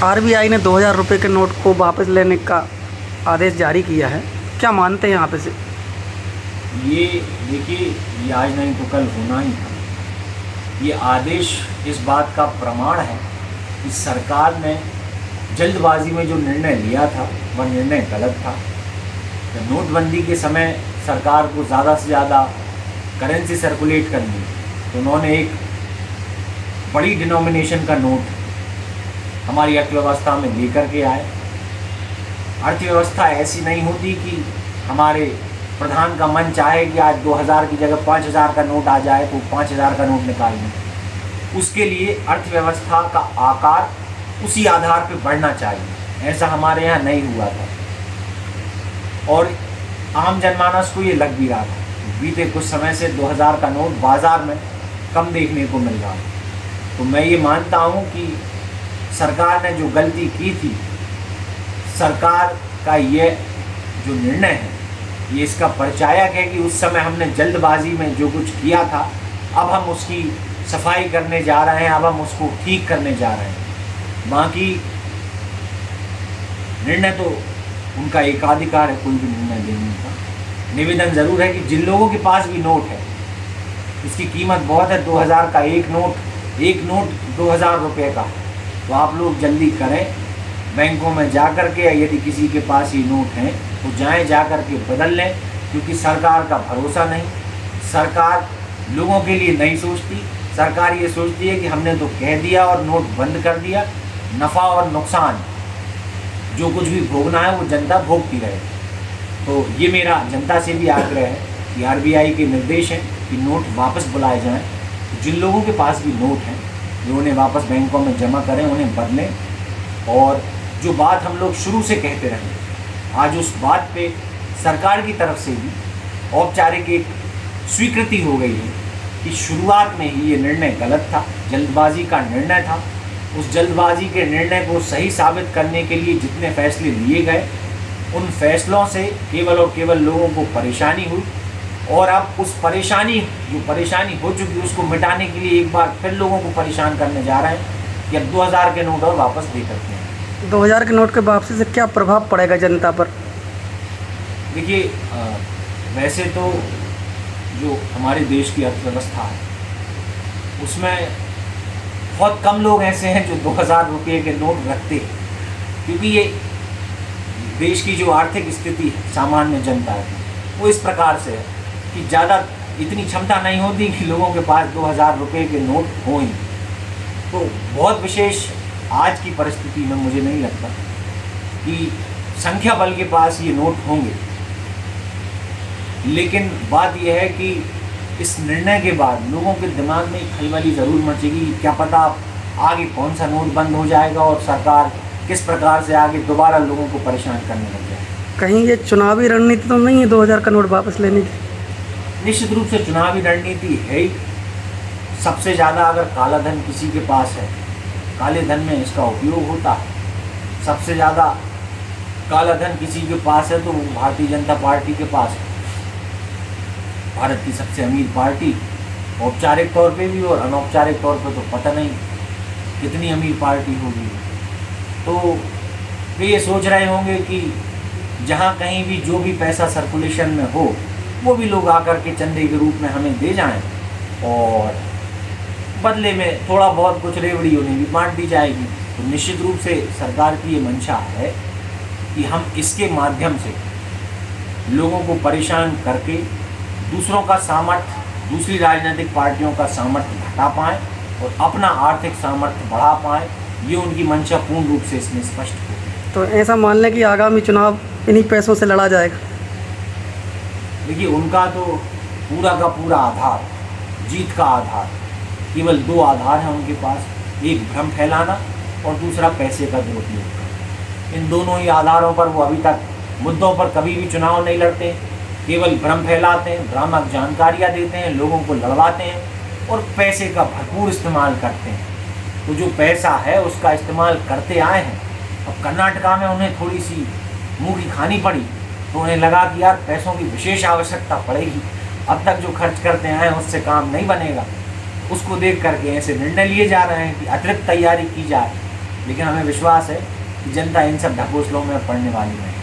RBI ने 2000 रुपये के नोट को वापस लेने का आदेश जारी किया है, क्या मानते हैं यहाँ पे से? ये देखिए, ये आज नहीं तो कल होना ही था। ये आदेश इस बात का प्रमाण है कि सरकार ने जल्दबाजी में जो निर्णय लिया था वह निर्णय गलत था। जब नोटबंदी के समय सरकार को ज़्यादा से ज़्यादा करेंसी सर्कुलेट करनी, तो उन्होंने एक बड़ी डिनोमिनेशन का नोट हमारी अर्थव्यवस्था में लेकर के आए। अर्थव्यवस्था ऐसी नहीं होती कि हमारे प्रधान का मन चाहे कि आज 2000 की जगह 5000 का नोट आ जाए तो 5000 का नोट निकाल दें। उसके लिए अर्थव्यवस्था का आकार उसी आधार पर बढ़ना चाहिए। ऐसा हमारे यहाँ नहीं हुआ था और आम जनमानस को ये लग भी रहा था। बीते कुछ समय से 2000 का नोट बाज़ार में कम देखने को मिल रहा है। तो मैं ये मानता हूँ कि सरकार ने जो गलती की थी, सरकार का ये जो निर्णय है ये इसका परिचायक है कि उस समय हमने जल्दबाजी में जो कुछ किया था, अब हम उसकी सफाई करने जा रहे हैं, अब हम उसको ठीक करने जा रहे हैं। बाकी निर्णय तो उनका एकाधिकार है कोई भी निर्णय लेने का। निवेदन ज़रूर है कि जिन लोगों के पास भी नोट है, इसकी कीमत बहुत है, 2000 का एक नोट 2000 रुपये का, तो आप लोग जल्दी करें, बैंकों में जा कर के, यदि किसी के पास ये नोट हैं तो जाएं, जा कर के बदल लें। क्योंकि सरकार का भरोसा नहीं, सरकार लोगों के लिए नहीं सोचती। सरकार ये सोचती है कि हमने तो कह दिया और नोट बंद कर दिया, नफ़ा और नुकसान जो कुछ भी भोगना है वो जनता भोगती रहे। तो ये मेरा जनता से भी आग्रह है कि आरबीआई के निर्देश हैं कि नोट वापस बुलाए जाएं। जिन लोगों के पास भी नोट हैं वो उन्हें वापस बैंकों में जमा करें, उन्हें बदलें। और जो बात हम लोग शुरू से कहते रहे, आज उस बात पे सरकार की तरफ से भी औपचारिक एक स्वीकृति हो गई है कि शुरुआत में ही ये निर्णय गलत था, जल्दबाजी का निर्णय था। उस जल्दबाजी के निर्णय को सही साबित करने के लिए जितने फैसले लिए गए, उन फैसलों से केवल और केवल लोगों को परेशानी हुई। और अब उस जो परेशानी हो चुकी उसको मिटाने के लिए एक बार फिर लोगों को परेशान करने जा रहे हैं कि अब 2000 के नोट और वापस दे सकते हैं। 2000 के नोट के वापसी से क्या प्रभाव पड़ेगा जनता पर? देखिए, वैसे तो जो हमारे देश की अर्थव्यवस्था है उसमें बहुत कम लोग ऐसे हैं जो 2000 रुपये के नोट रखते हैं, क्योंकि ये देश की जो आर्थिक स्थिति है सामान्य जनता की वो इस प्रकार से है कि ज़्यादा इतनी क्षमता नहीं होती कि लोगों के पास 2000 रुपये के नोट हों ही। तो बहुत विशेष आज की परिस्थिति में मुझे नहीं लगता कि संख्या बल के पास ये नोट होंगे। लेकिन बात यह है कि इस निर्णय के बाद लोगों के दिमाग में खलबली ज़रूर मचेगी। क्या पता आगे कौन सा नोट बंद हो जाएगा और सरकार किस प्रकार से आगे दोबारा लोगों को परेशान करने लग जाए। कहीं ये चुनावी रणनीति तो नहीं है 2000 का नोट वापस लेने की? निश्चित रूप से चुनावी रणनीति है ही। सबसे ज़्यादा अगर काला धन किसी के पास है, काले धन में इसका उपयोग होता है। सबसे ज़्यादा काला धन किसी के पास है तो वो भारतीय जनता पार्टी के पास है। भारत की सबसे अमीर पार्टी, औपचारिक तौर पे भी और अनौपचारिक तौर पे तो पता नहीं कितनी अमीर पार्टी होगी। तो वे ये सोच रहे होंगे कि जहाँ कहीं भी जो भी पैसा सर्कुलेशन में हो वो भी लोग आकर के चंदे के रूप में हमें दे जाएं और बदले में थोड़ा बहुत कुछ रेवड़ी उन्हें भी बांट दी जाएगी। तो निश्चित रूप से सरकार की ये मंशा है कि हम इसके माध्यम से लोगों को परेशान करके दूसरों का सामर्थ्य, दूसरी राजनीतिक पार्टियों का सामर्थ्य घटा पाएँ और अपना आर्थिक सामर्थ्य बढ़ा पाएँ। ये उनकी मंशा पूर्ण रूप से इसमें स्पष्ट हो। तो ऐसा मान लें कि आगामी चुनाव इन्हीं पैसों से लड़ा जाएगा? देखिए, उनका तो पूरा का पूरा आधार, जीत का आधार, केवल 2 आधार हैं उनके पास, एक भ्रम फैलाना और दूसरा पैसे का दुरुपयोग। इन दोनों ही आधारों पर वो अभी तक मुद्दों पर कभी भी चुनाव नहीं लड़ते, केवल भ्रम फैलाते हैं, भ्रामक जानकारियाँ देते हैं, लोगों को लड़वाते हैं और पैसे का भरपूर इस्तेमाल करते हैं। तो जो पैसा है उसका इस्तेमाल करते आए हैं। अब कर्नाटका में उन्हें थोड़ी सी मुँह की खानी पड़ी तो उन्हें लगा कि यार पैसों की विशेष आवश्यकता पड़ेगी, अब तक जो खर्च करते आए हैं उससे काम नहीं बनेगा। उसको देख करके ऐसे निर्णय लिए जा रहे हैं कि अतिरिक्त तैयारी की जाए लेकिन हमें विश्वास है कि जनता इन सब ढकोसलों में पड़ने वाली नहीं।